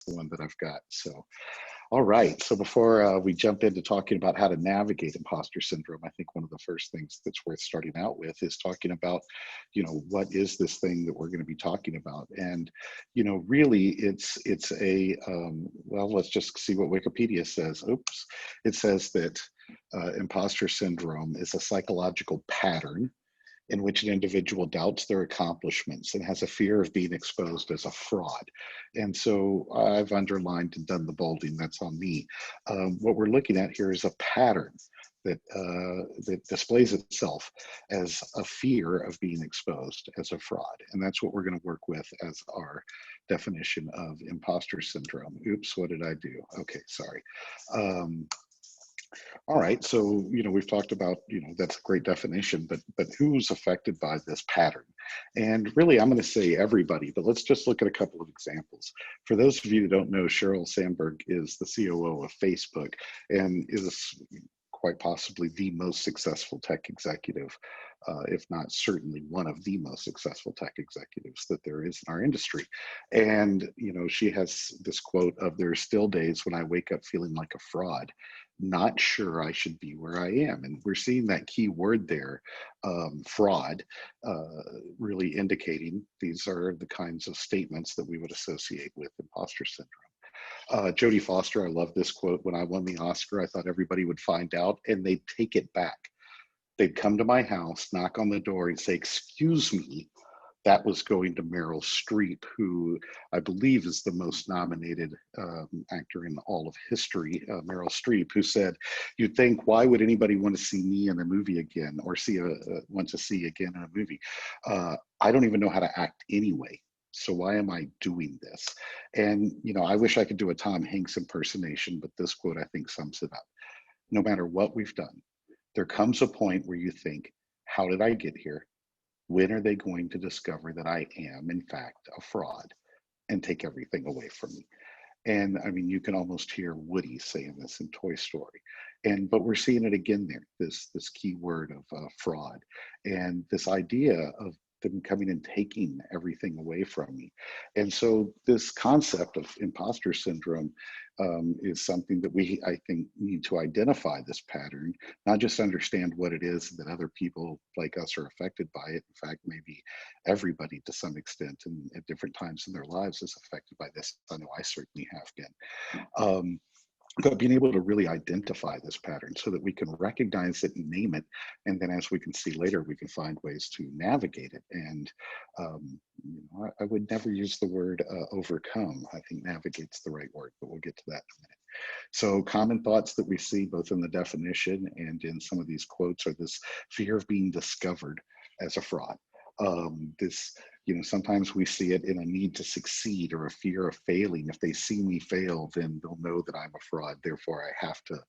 the one that I've got. So, all right. So before we jump into talking about how to navigate imposter syndrome, I think one of the first things that's worth starting out with is talking about, what is this thing that we're going to be talking about? And, really it's a, well, let's just see what Wikipedia says. Oops. It says that imposter syndrome is a psychological pattern in which an individual doubts their accomplishments and has a fear of being exposed as a fraud. And so I've underlined and done the bolding, that's on me. What we're looking at here is a pattern that displays itself as a fear of being exposed as a fraud. And that's what we're going to work with as our definition of imposter syndrome. Oops, what did I do? Okay, sorry. All right, so we've talked about that's a great definition, but who's affected by this pattern? And really, I'm going to say everybody, but let's just look at a couple of examples. For those of you who don't know, Sheryl Sandberg is the COO of Facebook and is quite possibly the most successful tech executive, if not certainly one of the most successful tech executives that there is in our industry. And she has this quote of, "There are still days when I wake up feeling like a fraud, not sure I should be where I am." And we're seeing that key word there, fraud, really indicating these are the kinds of statements that we would associate with imposter syndrome. Jodie Foster, I love this quote. "When I won the Oscar, I thought everybody would find out and they'd take it back. They'd come to my house, knock on the door and say, 'Excuse me.' That was going to Meryl Streep, who I believe is the most nominated actor in all of history, Meryl Streep, who said, 'You'd think, why would anybody want to see me in a movie again or want to see again in a movie? I don't even know how to act anyway. So why am I doing this?'" And, I wish I could do a Tom Hanks impersonation, but this quote, I think, sums it up. No matter what we've done, there comes a point where you think, how did I get here? When are they going to discover that I am, in fact, a fraud and take everything away from me? And I mean, you can almost hear Woody saying this in Toy Story. But we're seeing it again there, this key word of fraud and this idea of them coming and taking everything away from me. And so this concept of imposter syndrome is something that we, I think, need to identify this pattern, not just understand what it is that other people like us are affected by it. In fact, maybe everybody to some extent and at different times in their lives is affected by this. I know I certainly have been. But being able to really identify this pattern so that we can recognize it and name it. And then as we can see later, we can find ways to navigate it. And I would never use the word overcome. I think navigate's the right word, but we'll get to that in a minute. So common thoughts that we see both in the definition and in some of these quotes are this fear of being discovered as a fraud. Sometimes we see it in a need to succeed or a fear of failing. If they see me fail, then they'll know that I'm a fraud. Therefore, I have to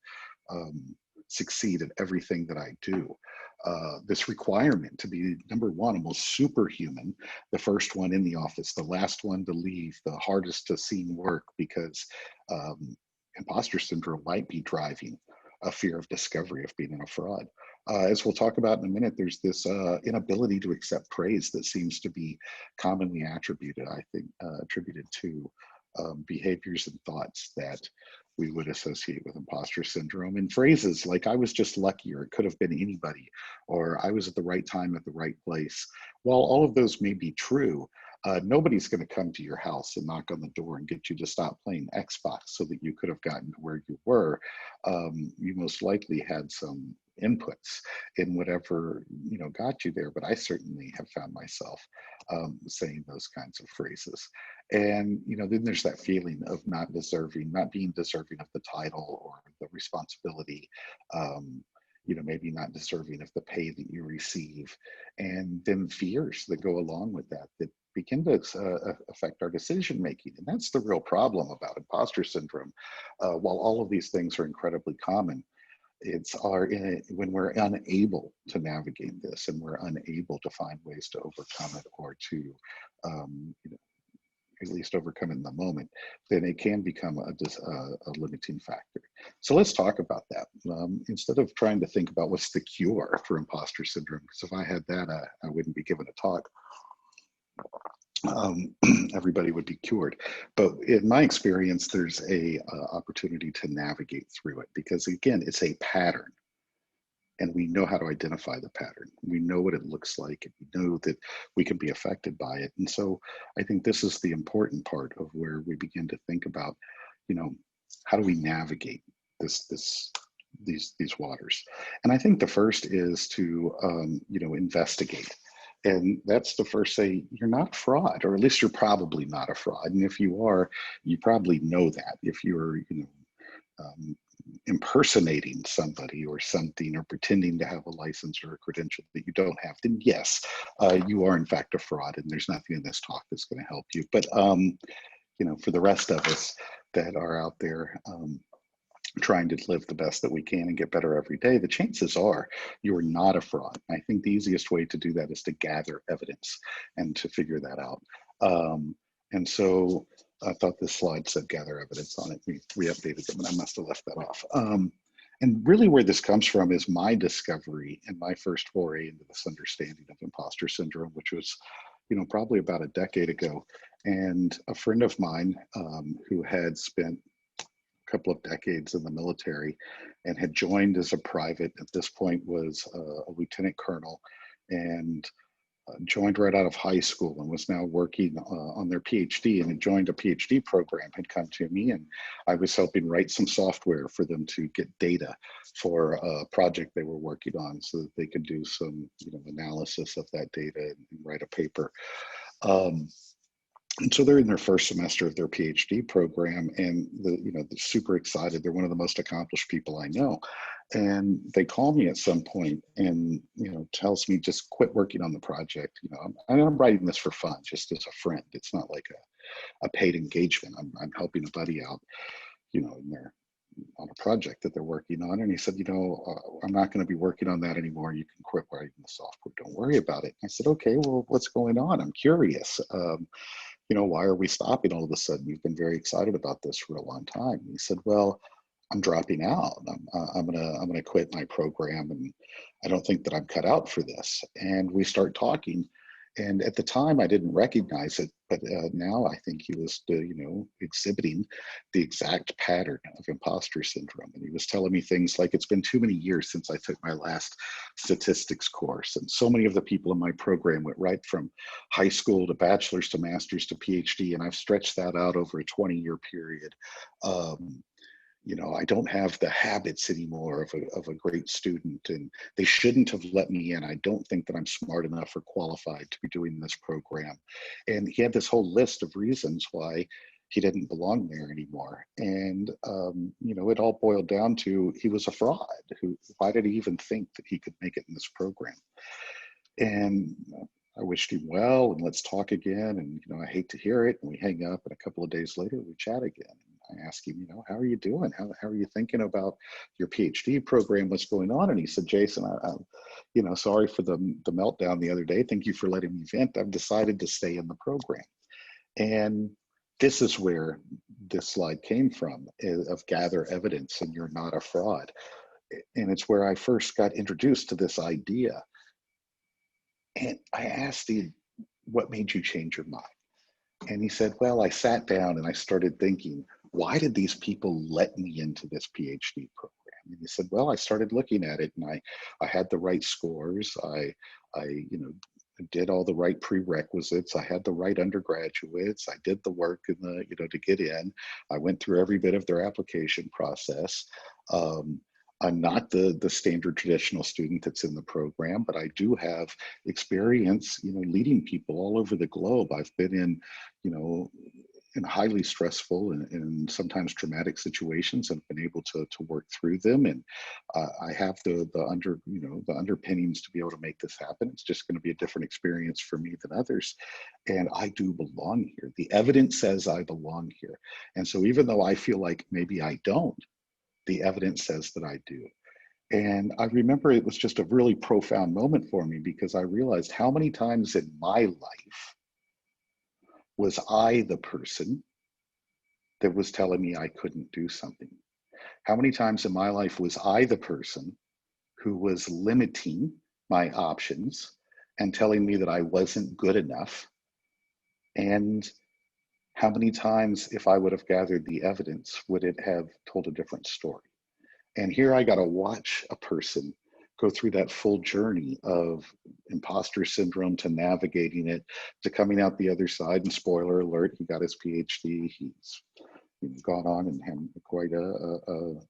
succeed at everything that I do. This requirement to be, number one, almost superhuman, the first one in the office, the last one to leave, the hardest to see work, because imposter syndrome might be driving a fear of discovery of being a fraud. As we'll talk about in a minute, there's this inability to accept praise that seems to be commonly attributed, I think, attributed to behaviors and thoughts that we would associate with imposter syndrome. And phrases like, "I was just lucky," or "It could have been anybody," or "I was at the right time at the right place." While all of those may be true, nobody's going to come to your house and knock on the door and get you to stop playing Xbox so that you could have gotten to where you were. You most likely had some inputs in whatever got you there, but I certainly have found myself saying those kinds of phrases. And then there's that feeling of not being deserving of the title or the responsibility, maybe not deserving of the pay that you receive, and then fears that go along with that begin to affect our decision making. And that's the real problem about imposter syndrome. While all of these things are incredibly common, when we're unable to navigate this and we're unable to find ways to overcome it or to at least overcome it in the moment, then it can become a limiting factor. So let's talk about that. Instead of trying to think about what's the cure for imposter syndrome, because if I had that, I wouldn't be giving a talk. everybody would be cured. But in my experience, there's a opportunity to navigate through it, because again, it's a pattern, and we know how to identify the pattern. We know what it looks like, and we know that we can be affected by it. And so I think this is the important part of where we begin to think about, you know, how do we navigate these waters? And I think the first is to investigate. And that's the first say, you're not a fraud, or at least you're probably not a fraud. And if you are, you probably know that. If you're, um, impersonating somebody or something, or pretending to have a license or a credential that you don't have, then yes, you are in fact a fraud, and there's nothing in this talk that's going to help you. But for the rest of us that are out there trying to live the best that we can and get better every day, the chances are you're not a fraud. I think the easiest way to do that is to gather evidence and to figure that out. And so I thought this slide said gather evidence on it. We updated them, and I must have left that off. And really where this comes from is my discovery and my first foray into this understanding of imposter syndrome, which was, probably about a decade ago. And a friend of mine who had spent couple of decades in the military and had joined as a private, at this point was a lieutenant colonel, and joined right out of high school and was now working on their PhD, and had joined a PhD program, had come to me, and I was helping write some software for them to get data for a project they were working on so that they could do some analysis of that data and write a paper. And so they're in their first semester of their PhD program, and they're super excited. They're one of the most accomplished people I know. And they call me at some point and, tells me, just quit working on the project. I'm writing this for fun, just as a friend. It's not like a paid engagement. I'm helping a buddy out, and they're on a project that they're working on. And he said, I'm not going to be working on that anymore. You can quit writing the software. Don't worry about it. I said, okay, well, what's going on? I'm curious. Why are we stopping all of a sudden? You've been very excited about this for a long time. And he said, well, I'm dropping out. I'm gonna quit my program, and I don't think that I'm cut out for this. And we start talking. And at the time, I didn't recognize it, but now I think he was, exhibiting the exact pattern of imposter syndrome. And he was telling me things like, it's been too many years since I took my last statistics course. And so many of the people in my program went right from high school to bachelor's to master's to PhD. And I've stretched that out over a 20-year period. I don't have the habits anymore of a great student, and they shouldn't have let me in. I don't think that I'm smart enough or qualified to be doing this program. And he had this whole list of reasons why he didn't belong there anymore. And, it all boiled down to, he was a fraud. Why did he even think that he could make it in this program? And I wished him well, and let's talk again. And, I hate to hear it. And we hang up, and a couple of days later, we chat again. I asked him, how are you doing? How are you thinking about your PhD program? What's going on? And he said, Jason, I'm sorry for the meltdown the other day. Thank you for letting me vent. I've decided to stay in the program. And this is where this slide came from, of gather evidence and you're not a fraud. And it's where I first got introduced to this idea. And I asked him, what made you change your mind? And he said, well, I sat down and I started thinking, why did these people let me into this PhD program? And he said, well, I started looking at it, and I had the right scores. I did all the right prerequisites. I had the right undergraduates. I did the work to get in. I went through every bit of their application process. I'm not the standard traditional student that's in the program, but I do have experience, leading people all over the globe. I've been in, in highly stressful and sometimes traumatic situations, and been able to work through them. And I have the underpinnings to be able to make this happen. It's just going to be a different experience for me than others. And I do belong here. The evidence says I belong here. And so even though I feel like maybe I don't, the evidence says that I do. And I remember it was just a really profound moment for me, because I realized how many times in my life was I the person that was telling me I couldn't do something? How many times in my life was I the person who was limiting my options and telling me that I wasn't good enough, And how many times, if I would have gathered the evidence, would it have told a different story? And here I got to watch a person go through that full journey of imposter syndrome to navigating it to coming out the other side. And spoiler alert, he got his PhD. He's gone on and had quite an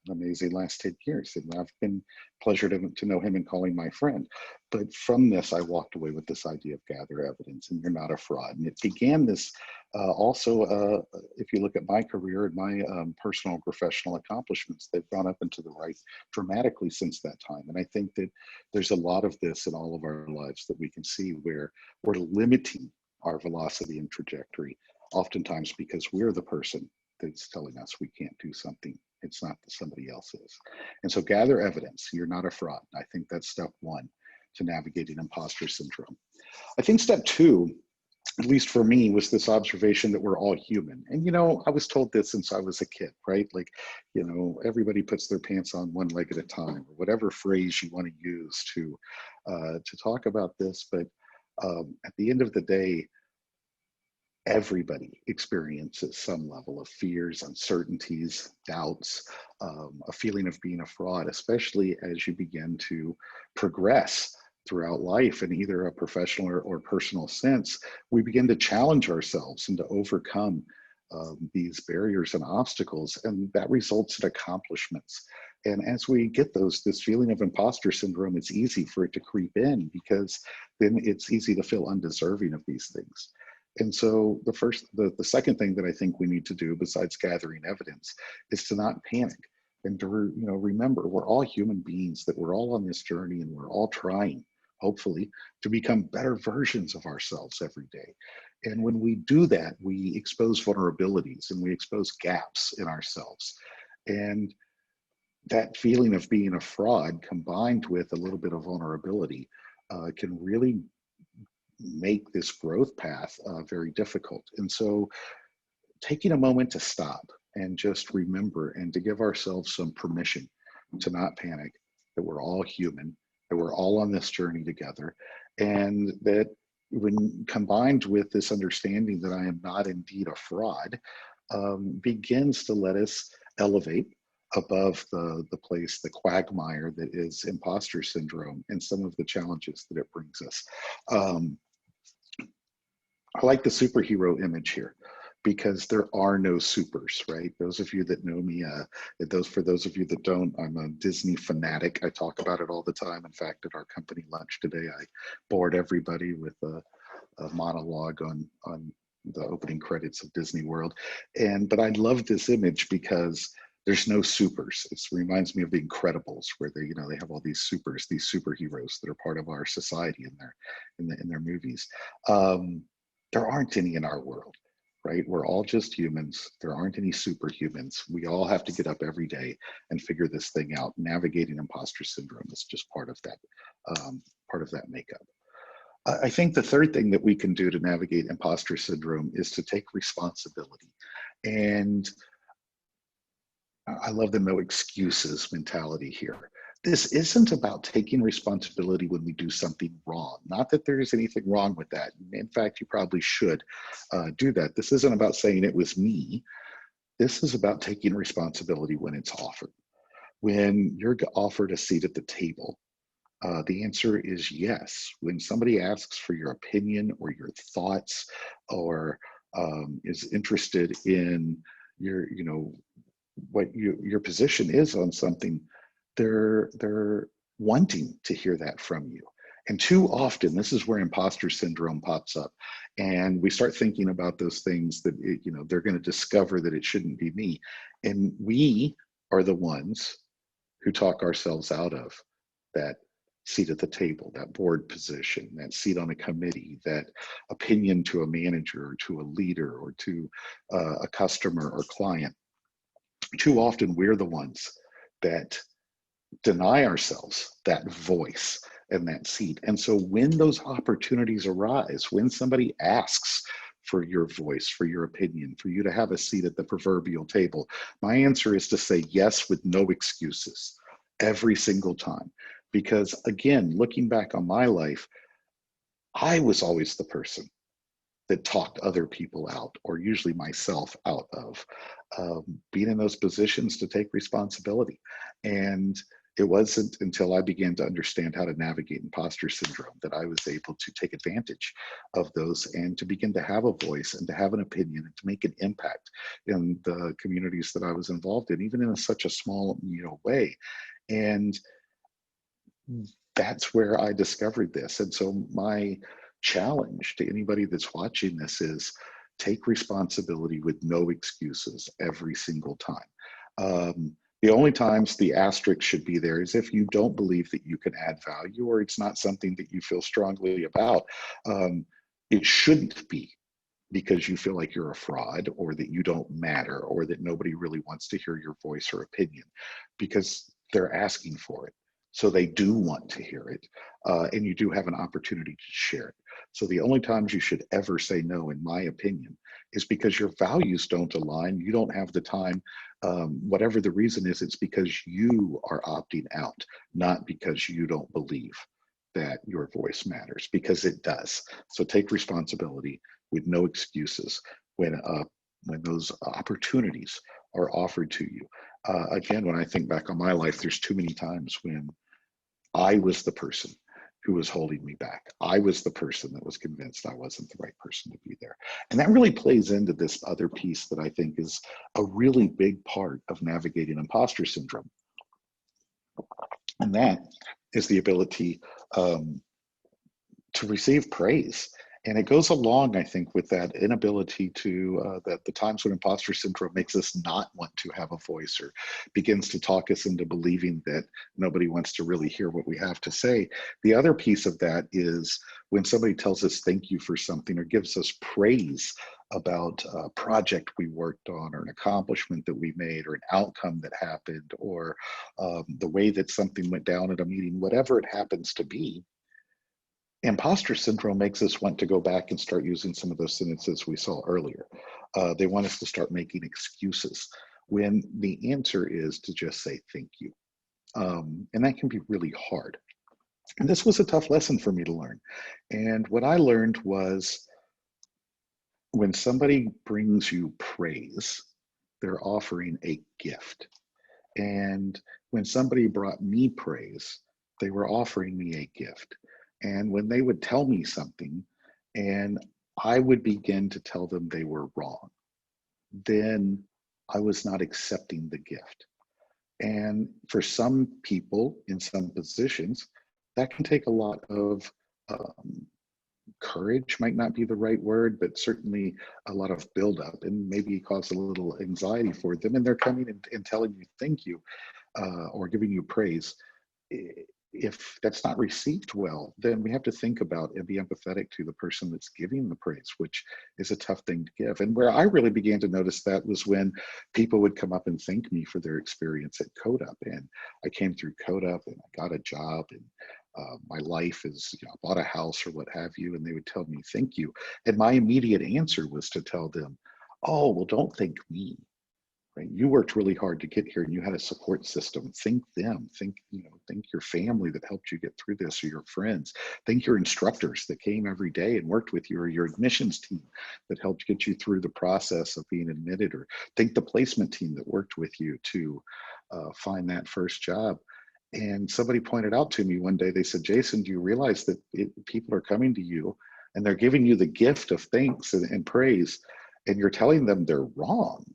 amazing last 10 years. And I've been pleasure to know him and call him my friend. But from this, I walked away with this idea of gather evidence and you're not a fraud. And it began this if you look at my career and my personal and professional accomplishments, they've gone up into the right dramatically since that time. And I think that there's a lot of this in all of our lives that we can see where we're limiting our velocity and trajectory, oftentimes because we're the person that's telling us we can't do something. It's not that somebody else is. And so gather evidence. You're not a fraud. I think that's step one to navigating imposter syndrome. I think step two, at least for me, was this observation that we're all human. And, I was told this since I was a kid, right? Like, everybody puts their pants on one leg at a time, or whatever phrase you want to use to talk about this. But at the end of the day, everybody experiences some level of fears, uncertainties, doubts, a feeling of being a fraud, especially as you begin to progress throughout life in either a professional or personal sense. We begin to challenge ourselves and to overcome these barriers and obstacles, and that results in accomplishments. And as we get this feeling of imposter syndrome, it's easy for it to creep in because then it's easy to feel undeserving of these things. And so the second thing that I think we need to do besides gathering evidence is to not panic and to remember we're all human beings, that we're all on this journey and we're all trying, hopefully, to become better versions of ourselves every day. And when we do that, we expose vulnerabilities and we expose gaps in ourselves. And that feeling of being a fraud combined with a little bit of vulnerability can really make this growth path very difficult. And so taking a moment to stop and just remember and to give ourselves some permission to not panic, that we're all human, that we're all on this journey together, and that when combined with this understanding that I am not indeed a fraud, begins to let us elevate above the quagmire that is imposter syndrome and some of the challenges that it brings us. I like the superhero image here because there are no supers, right? Those of you that know me, for those of you that don't, I'm a Disney fanatic. I talk about it all the time. In fact, at our company lunch today, I bored everybody with a monologue on the opening credits of Disney World. But I love this image because there's no supers. It reminds me of The Incredibles, where they have all these supers, these superheroes that are part of our society in their movies. There aren't any in our world, right? We're all just humans. There aren't any superhumans. We all have to get up every day and figure this thing out. Navigating imposter syndrome is just part of that makeup. I think the third thing that we can do to navigate imposter syndrome is to take responsibility. And I love the no excuses mentality here. This isn't about taking responsibility when we do something wrong. Not that there is anything wrong with that. In fact, you probably should do that. This isn't about saying it was me. This is about taking responsibility when it's offered. When you're offered a seat at the table, the answer is yes. When somebody asks for your opinion or your thoughts, or is interested in what your position is on something, they're wanting to hear that from you. And too often, this is where imposter syndrome pops up, and we start thinking about those things that they're going to discover that it shouldn't be me, and we are the ones who talk ourselves out of that seat at the table, that board position, that seat on a committee, that opinion to a manager or to a leader or to a customer or client. Too often, we're the ones that deny ourselves that voice and that seat. And so when those opportunities arise, when somebody asks for your voice, for your opinion, for you to have a seat at the proverbial table, my answer is to say yes with no excuses every single time. Because again, looking back on my life, I was always the person that talked other people out, or usually myself out of being in those positions to take responsibility. And it wasn't until I began to understand how to navigate imposter syndrome that I was able to take advantage of those and to begin to have a voice and to have an opinion and to make an impact in the communities that I was involved in, even in such a small, way. And that's where I discovered this. And so my challenge to anybody that's watching this is take responsibility with no excuses every single time. The only times the asterisk should be there is if you don't believe that you can add value, or it's not something that you feel strongly about. It shouldn't be because you feel like you're a fraud, or that you don't matter, or that nobody really wants to hear your voice or opinion, because they're asking for it. So they do want to hear it, and you do have an opportunity to share it. So the only times you should ever say no, in my opinion, is because your values don't align, you don't have the time, whatever the reason is, it's because you are opting out, not because you don't believe that your voice matters, because it does. So take responsibility with no excuses when those opportunities are offered to you. Again, when I think back on my life, there's too many times when I was the person who was holding me back. I was the person that was convinced I wasn't the right person to be there. And that really plays into this other piece that I think is a really big part of navigating imposter syndrome. And that is the ability to receive praise. And it goes along, I think, with that inability to, that the times when imposter syndrome makes us not want to have a voice, or begins to talk us into believing that nobody wants to really hear what we have to say. The other piece of that is when somebody tells us thank you for something, or gives us praise about a project we worked on, or an accomplishment that we made, or an outcome that happened, or the way that something went down at a meeting, whatever it happens to be. Imposter syndrome makes us want to go back and start using some of those sentences we saw earlier. They want us to start making excuses when the answer is to just say thank you. And that can be really hard. And this was a tough lesson for me to learn. And what I learned was, when somebody brings you praise, they're offering a gift. And when somebody brought me praise, they were offering me a gift. And when they would tell me something and I would begin to tell them they were wrong, then I was not accepting the gift. And for some people in some positions, that can take a lot of courage, might not be the right word, but certainly a lot of buildup, and maybe cause a little anxiety for them. And they're coming and telling you thank you, or giving you praise. If that's not received well, then we have to think about and be empathetic to the person that's giving the praise, which is a tough thing to give. And where I really began to notice that was when people would come up and thank me for their experience at Codeup. And I came through Codeup and I got a job, and my life is, I bought a house or what have you, and they would tell me thank you. And my immediate answer was to tell them, oh, well, don't thank me. Right? You worked really hard to get here, and you had a support system. Thank them. Thank your family that helped you get through this, or your friends. Thank your instructors that came every day and worked with you, or your admissions team that helped get you through the process of being admitted, or thank the placement team that worked with you to find that first job. And somebody pointed out to me one day, they said, Jason, do you realize that people are coming to you and they're giving you the gift of thanks and praise, and you're telling them they're wrong?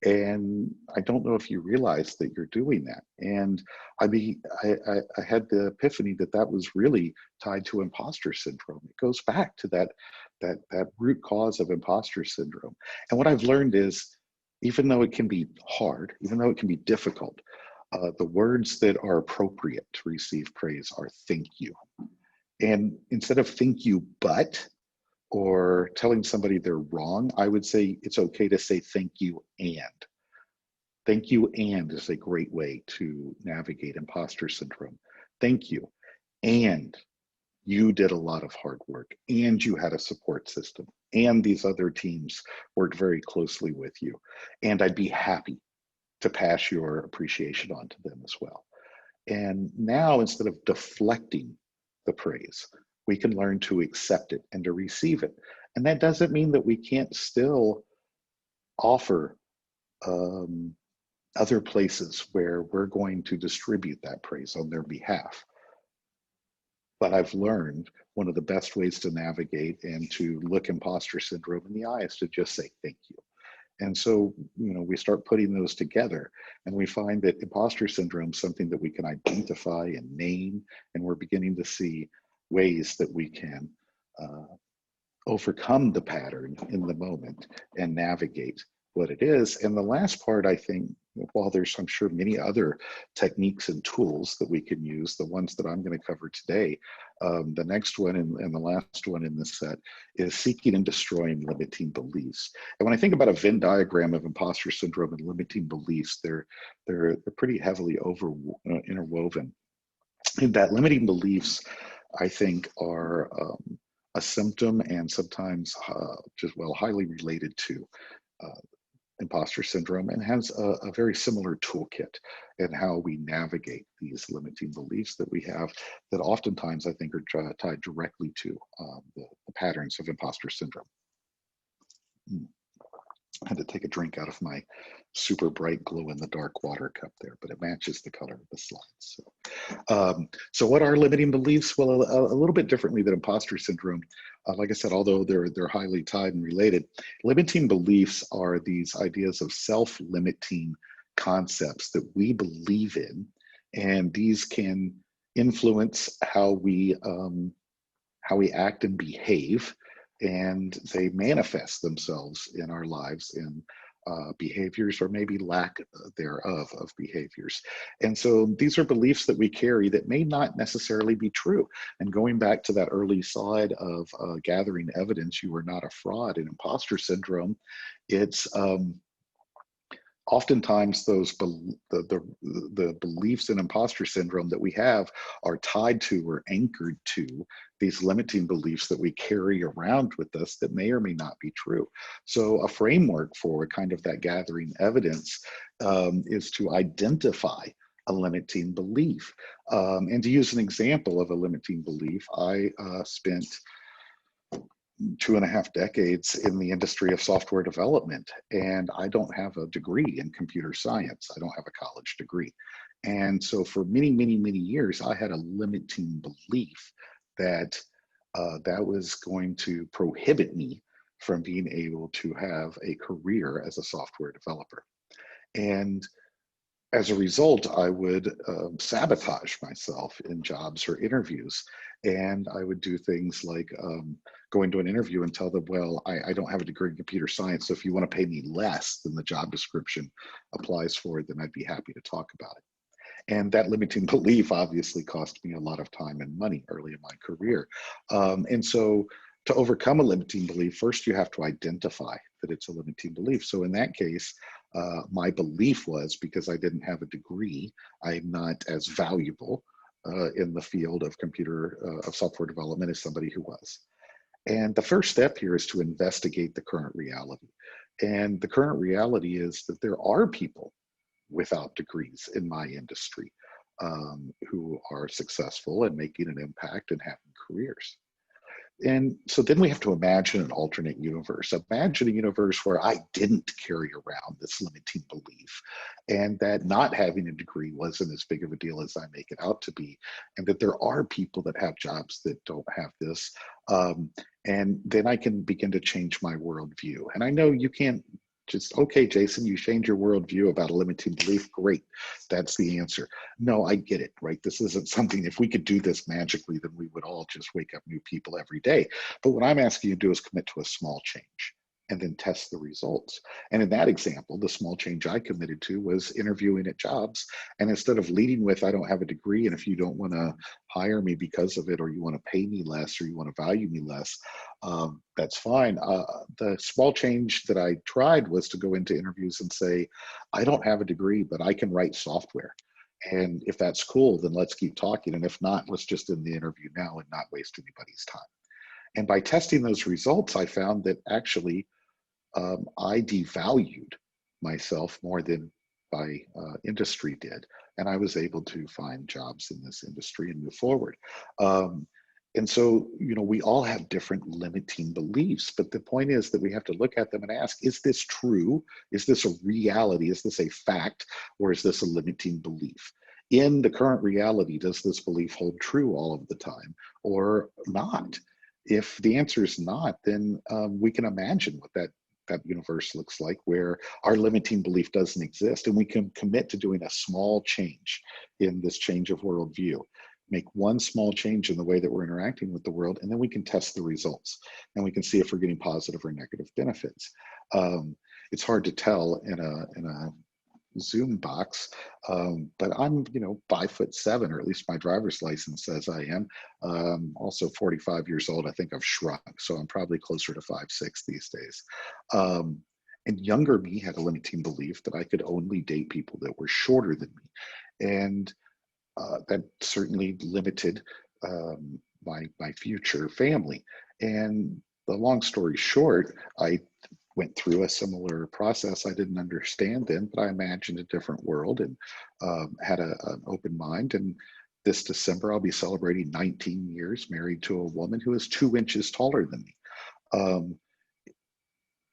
And I don't know if you realize that you're doing that. And I had the epiphany that that was really tied to imposter syndrome. It goes back to that root cause of imposter syndrome. And what I've learned is, even though it can be hard, even though it can be difficult, the words that are appropriate to receive praise are thank you. And instead of thank you, but, or telling somebody they're wrong, I would say it's okay to say thank you and. Thank you and is a great way to navigate imposter syndrome. Thank you. And you did a lot of hard work, and you had a support system, and these other teams worked very closely with you. And I'd be happy to pass your appreciation on to them as well. And now, instead of deflecting the praise, we can learn to accept it and to receive it. And that doesn't mean that we can't still offer other places where we're going to distribute that praise on their behalf. But I've learned one of the best ways to navigate and to look imposter syndrome in the eye is to just say thank you. And so, we start putting those together and we find that imposter syndrome is something that we can identify and name, and we're beginning to see ways that we can overcome the pattern in the moment and navigate what it is. And the last part, I think, while there's, I'm sure, many other techniques and tools that we can use, the ones that I'm going to cover today, the next one and the last one in this set is seeking and destroying limiting beliefs. And when I think about a Venn diagram of imposter syndrome and limiting beliefs, they're pretty heavily interwoven. And that limiting beliefs, I think, are a symptom and sometimes highly related to imposter syndrome, and has a very similar toolkit in how we navigate these limiting beliefs that we have that oftentimes I think are tied directly to the patterns of imposter syndrome. I had to take a drink out of my super bright glow in the dark water cup there, but it matches the color of the slides. So what are limiting beliefs? Well, a little bit differently than imposter syndrome. Like I said, although they're highly tied and related, limiting beliefs are these ideas of self-limiting concepts that we believe in, and these can influence how we act and behave, and they manifest themselves in our lives in behaviors or maybe lack thereof of behaviors. And so these are beliefs that we carry that may not necessarily be true. And going back to that early slide of gathering evidence, you are not a fraud in imposter syndrome, it's oftentimes the beliefs in imposter syndrome that we have are tied to or anchored to these limiting beliefs that we carry around with us that may or may not be true. So a framework for kind of that gathering evidence is to identify a limiting belief. And to use an example of a limiting belief, I spent 2.5 decades in the industry of software development, and I don't have a degree in computer science. I don't have a college degree. And so for many, many, many years, I had a limiting belief that that was going to prohibit me from being able to have a career as a software developer. And as a result, I would sabotage myself in jobs or interviews. And I would do things like go into an interview and tell them, well, I don't have a degree in computer science, so if you want to pay me less than the job description applies for, then I'd be happy to talk about it. And that limiting belief obviously cost me a lot of time and money early in my career. And so to overcome a limiting belief, first you have to identify that it's a limiting belief. So in that case, my belief was, because I didn't have a degree, I'm not as valuable in the field of software development as somebody who was. And the first step here is to investigate the current reality. And the current reality is that there are people without degrees in my industry who are successful and making an impact and having careers. And so then we have to imagine an alternate universe. Imagine a universe where I didn't carry around this limiting belief, and that not having a degree wasn't as big of a deal as I make it out to be, and that there are people that have jobs that don't have this. And then I can begin to change my worldview. And I know you can't just, okay, Jason, you change your worldview about a limiting belief. Great, that's the answer. No, I get it, right? This isn't something, if we could do this magically, then we would all just wake up new people every day. But what I'm asking you to do is commit to a small change and then test the results. And in that example, the small change I committed to was interviewing at jobs. And instead of leading with, I don't have a degree, and if you don't want to hire me because of it, or you want to pay me less, or you want to value me less, that's fine. The small change that I tried was to go into interviews and say, I don't have a degree, but I can write software. And if that's cool, then let's keep talking. And if not, let's just end the interview now and not waste anybody's time. And by testing those results, I found that actually I devalued myself more than my industry did. And I was able to find jobs in this industry and move forward. And so, we all have different limiting beliefs, but the point is that we have to look at them and ask, is this true? Is this a reality? Is this a fact? Or is this a limiting belief? In the current reality, does this belief hold true all of the time or not? If the answer is not, then we can imagine what that universe looks like, where our limiting belief doesn't exist, and we can commit to doing a small change in this change of worldview. Make one small change in the way that we're interacting with the world, and then we can test the results, and we can see if we're getting positive or negative benefits. It's hard to tell in a Zoom box, but I'm 5'7", or at least my driver's license says I am. Also 45 years old. I think I've shrunk, so I'm probably closer to 5'6" these days. And younger me had a limiting belief that I could only date people that were shorter than me, and that certainly limited my future family. And the long story short, I went through a similar process. I didn't understand then, but I imagined a different world and had an open mind. And this December, I'll be celebrating 19 years married to a woman who is 2 inches taller than me.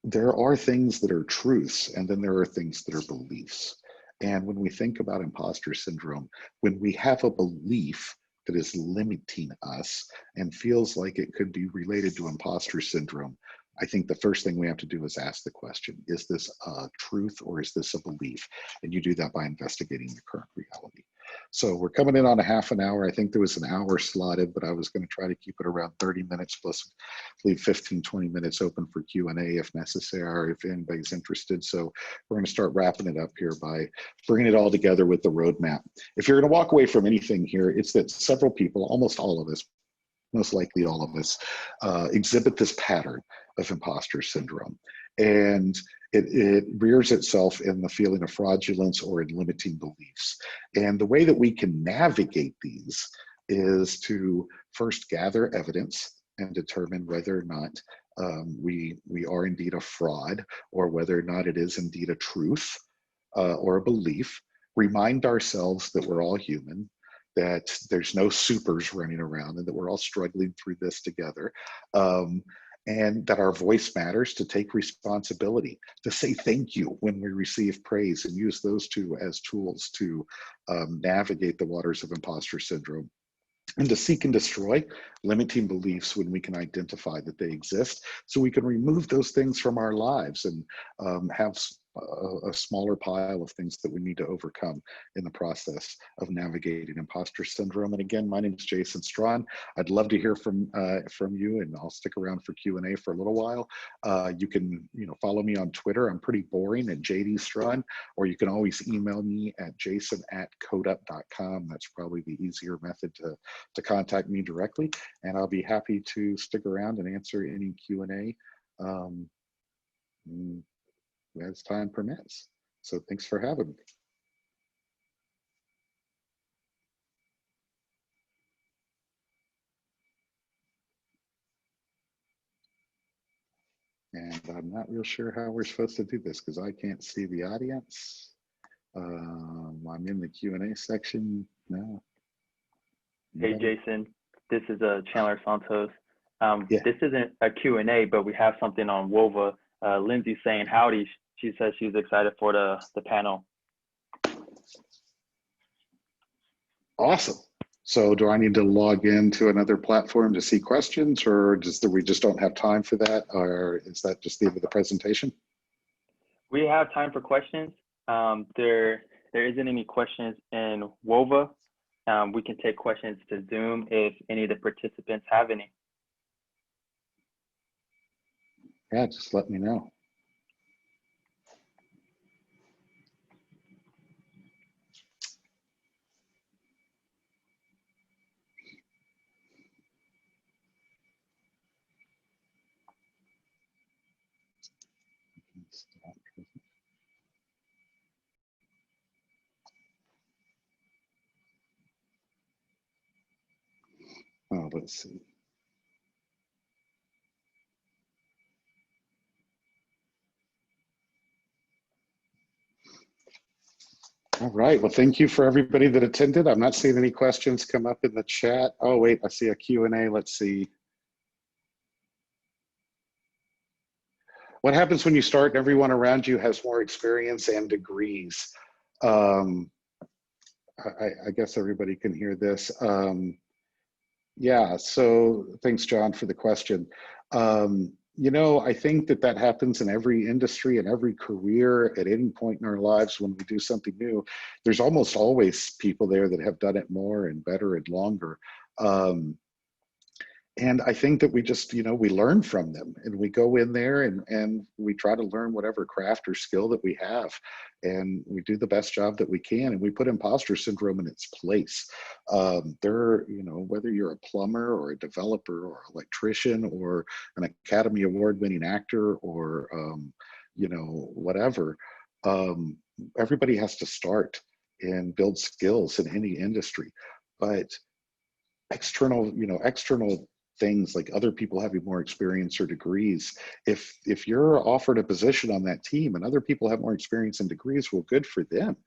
There are things that are truths, and then there are things that are beliefs. And when we think about imposter syndrome, when we have a belief that is limiting us and feels like it could be related to imposter syndrome, I think the first thing we have to do is ask the question, is this a truth or is this a belief? And you do that by investigating the current reality. So we're coming in on a half an hour. I think there was an hour slotted, but I was going to try to keep it around 30 minutes plus leave 15, 20 minutes open for Q&A if necessary, or if anybody's interested. So we're going to start wrapping it up here by bringing it all together with the roadmap. If you're going to walk away from anything here, it's that several people, almost all of us, most likely all of us, exhibit this pattern of imposter syndrome. And it rears itself in the feeling of fraudulence or in limiting beliefs. And the way that we can navigate these is to first gather evidence and determine whether or not we are indeed a fraud, or whether or not it is indeed a truth or a belief. Remind ourselves that we're all human, that there's no supers running around, and that we're all struggling through this together. And that our voice matters, to take responsibility, to say thank you when we receive praise, and use those two as tools to navigate the waters of imposter syndrome. And to seek and destroy limiting beliefs when we can identify that they exist, so we can remove those things from our lives and have a smaller pile of things that we need to overcome in the process of navigating imposter syndrome. And again, my name is Jason Straughan. I'd love to hear from you, and I'll stick around for Q&A for a little while. You can follow me on Twitter. I'm pretty boring at JD Straughan, or you can always email me at jason@codeup.com. That's probably the easier method to contact me directly, and I'll be happy to stick around and answer any Q&A as time permits. So thanks for having me. And I'm not real sure how we're supposed to do this because I can't see the audience. I'm in the Q&A section now. Hey, Jason, this is Chandler Santos. Yeah. This isn't a Q&A, but we have something on WOVA. Lindsay saying howdy. She says she's excited for the panel. Awesome. So do I need to log into another platform to see questions, or we just don't have time for that? Or is that just the end of the presentation? We have time for questions. There isn't any questions in WOVA. We can take questions to Zoom if any of the participants have any. Yeah, just let me know. Oh, let's see. All right. Well, thank you for everybody that attended. I'm not seeing any questions come up in the chat. Oh, wait, I see a Q&A. Let's see. What happens when you start and everyone around you has more experience and degrees? I guess everybody can hear this. Yeah, so thanks, John, for the question. You know, I think that that happens in every industry and every career at any point in our lives when we do something new. There's almost always people there that have done it more and better and longer. And I think that we just, you know, we learn from them and we go in there and we try to learn whatever craft or skill that we have. And we do the best job that we can. And we put imposter syndrome in its place. You know, whether you're a plumber or a developer or electrician or an Academy Award winning actor or, you know, whatever, everybody has to start and build skills in any industry. But external, you know, external things like other people having more experience or degrees, if you're offered a position on that team and other people have more experience and degrees, well, good for them.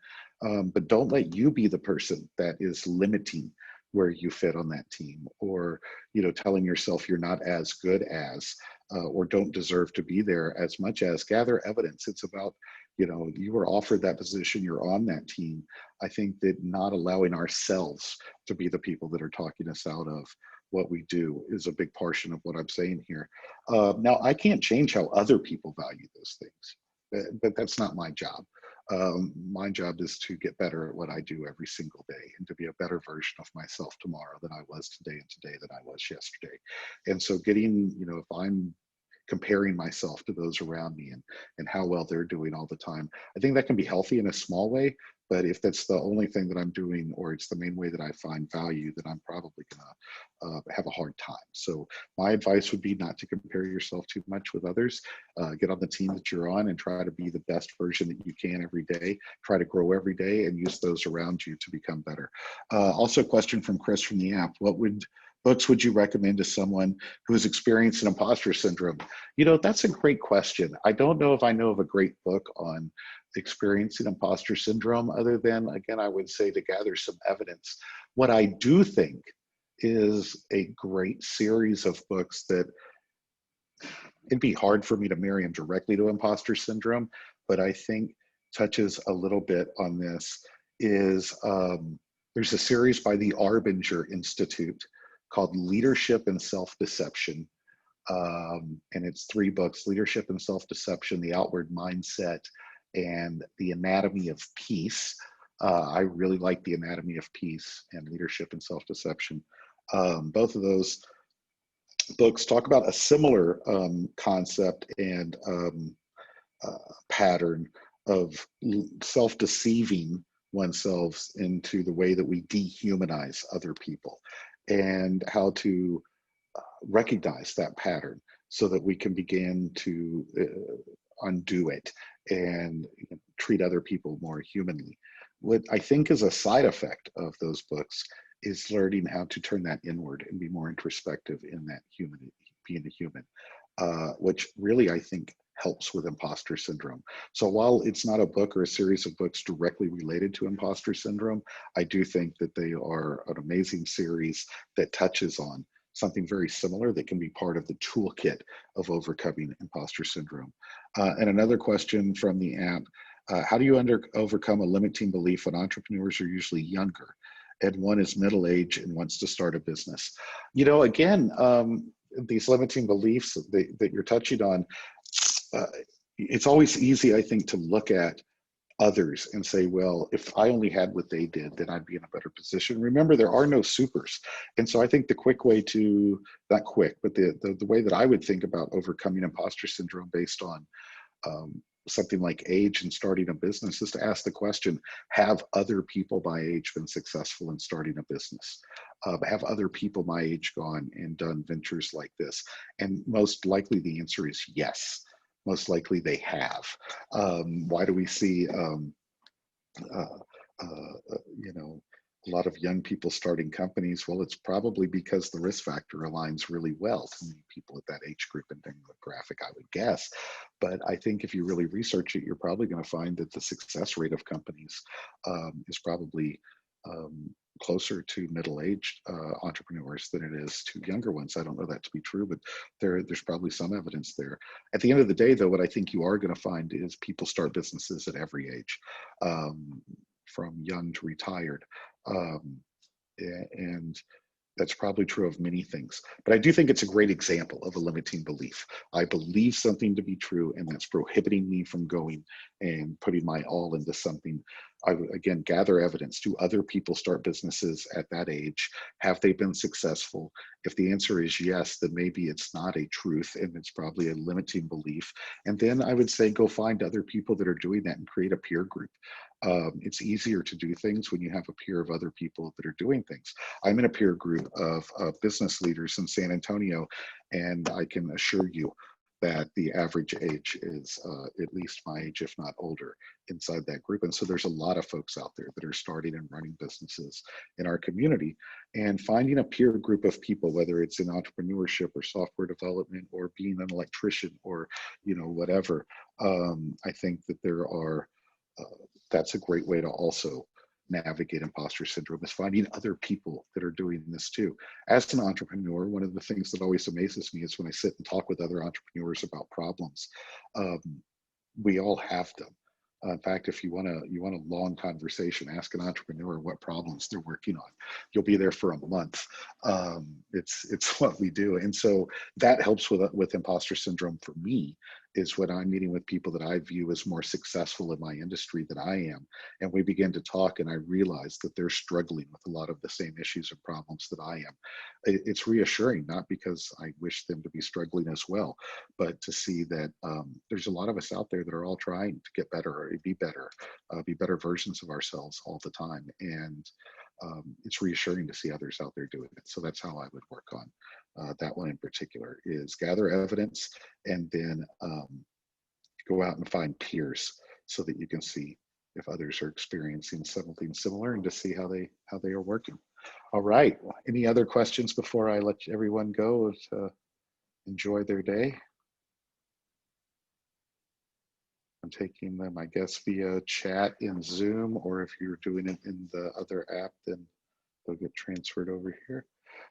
But don't let you be the person that is limiting where you fit on that team, or, you know, telling yourself you're not as good as or don't deserve to be there as much as. Gather evidence. It's about, you know, you were offered that position, you're on that team. I think that not allowing ourselves to be the people that are talking us out of what we do is a big portion of what I'm saying here. Now, I can't change how other people value those things, but that's not my job. My job is to get better at what I do every single day and to be a better version of myself tomorrow than I was today and today than I was yesterday. And so getting, you know, if I'm comparing myself to those around me and how well they're doing all the time, I think that can be healthy in a small way. But if that's the only thing that I'm doing, or it's the main way that I find value, then I'm probably gonna have a hard time. So my advice would be not to compare yourself too much with others. Get on the team that you're on and try to be the best version that you can every day. Try to grow every day and use those around you to become better. Also a question from Chris from the app. What books would you recommend to someone who has experienced an imposter syndrome? You know, that's a great question. I don't know if I know of a great book on experiencing imposter syndrome, other than, again, I would say to gather some evidence. What I do think is a great series of books that it'd be hard for me to marry them directly to imposter syndrome, but I think touches a little bit on this is there's a series by the Arbinger Institute called Leadership and Self-Deception. And it's 3 books: Leadership and Self-Deception, The Outward Mindset, and The Anatomy of Peace. I really like The Anatomy of Peace and Leadership and Self-Deception. Both of those books talk about a similar concept and pattern of self-deceiving oneself into the way that we dehumanize other people, and how to recognize that pattern so that we can begin to undo it and treat other people more humanly. What I think is a side effect of those books is learning how to turn that inward and be more introspective in that human, being a human, which really I think helps with imposter syndrome. So while it's not a book or a series of books directly related to imposter syndrome, I do think that they are an amazing series that touches on something very similar that can be part of the toolkit of overcoming imposter syndrome. And another question from the app, how do you overcome a limiting belief when entrepreneurs are usually younger and one is middle-aged and wants to start a business? You know, again, these limiting beliefs that you're touching on, it's always easy, I think, to look at others and say, well, if I only had what they did, then I'd be in a better position. Remember, there are no supers. And so I think the quick way to, not quick, but the way that I would think about overcoming imposter syndrome based on something like age and starting a business is to ask the question, have other people my age been successful in starting a business? Have other people my age gone and done ventures like this? And most likely the answer is yes. Most likely they have. Why do we see, you know, a lot of young people starting companies, well, it's probably because the risk factor aligns really well to many people at that age group and demographic, I would guess. But I think if you really research it, you're probably going to find that the success rate of companies is probably closer to middle-aged entrepreneurs than it is to younger ones. I don't know that to be true, but there's probably some evidence there. At the end of the day, though, what I think you are going to find is people start businesses at every age, from young to retired. And that's probably true of many things. But I do think it's a great example of a limiting belief. I believe something to be true, and that's prohibiting me from going and putting my all into something. I would, again, gather evidence. Do other people start businesses at that age? Have they been successful? If the answer is yes, then maybe it's not a truth and it's probably a limiting belief. And then I would say go find other people that are doing that and create a peer group. It's easier to do things when you have a peer of other people that are doing things. I'm in a peer group of business leaders in San Antonio, and I can assure you that the average age is at least my age, if not older, inside that group. And so there's a lot of folks out there that are starting and running businesses in our community, and finding a peer group of people, whether it's in entrepreneurship or software development or being an electrician or, you know, whatever. I think that there are, that's a great way to also navigate imposter syndrome, is finding other people that are doing this too. As an entrepreneur, one of the things that always amazes me is when I sit and talk with other entrepreneurs about problems. We all have them. In fact, if you want a long conversation, ask an entrepreneur what problems they're working on. You'll be there for a month. It's what we do, and so that helps with imposter syndrome for me. Is when I'm meeting with people that I view as more successful in my industry than I am, and we begin to talk, and I realize that they're struggling with a lot of the same issues and problems that I am. It's reassuring, not because I wish them to be struggling as well, but to see that there's a lot of us out there that are all trying to get better, or be better versions of ourselves all the time. And it's reassuring to see others out there doing it. So that's how I would work on that one in particular, is gather evidence and then go out and find peers so that you can see if others are experiencing something similar and to see how they are working. All right. Any other questions before I let everyone go to enjoy their day? I'm taking them, I guess, via chat in Zoom, or if you're doing it in the other app, then they'll get transferred over here.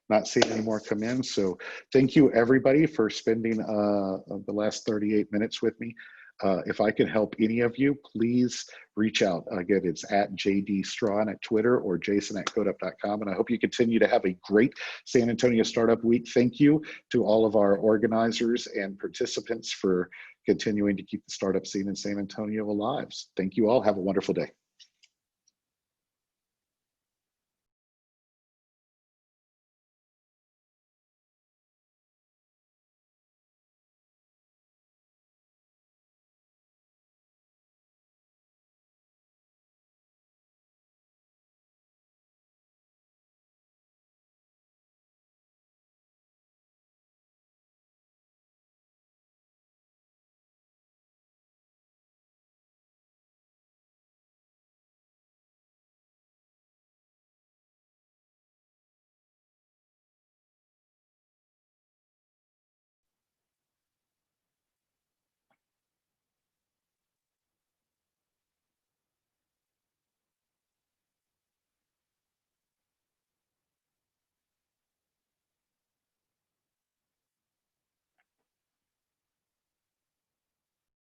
Not seeing any more come in. So thank you everybody for spending the last 38 minutes with me. If I can help any of you, please reach out. Again, it's at JD Straughan at Twitter or jason@codeup.com. And I hope you continue to have a great San Antonio Startup Week. Thank you to all of our organizers and participants for continuing to keep the startup scene in San Antonio alive. Thank you all. Have a wonderful day.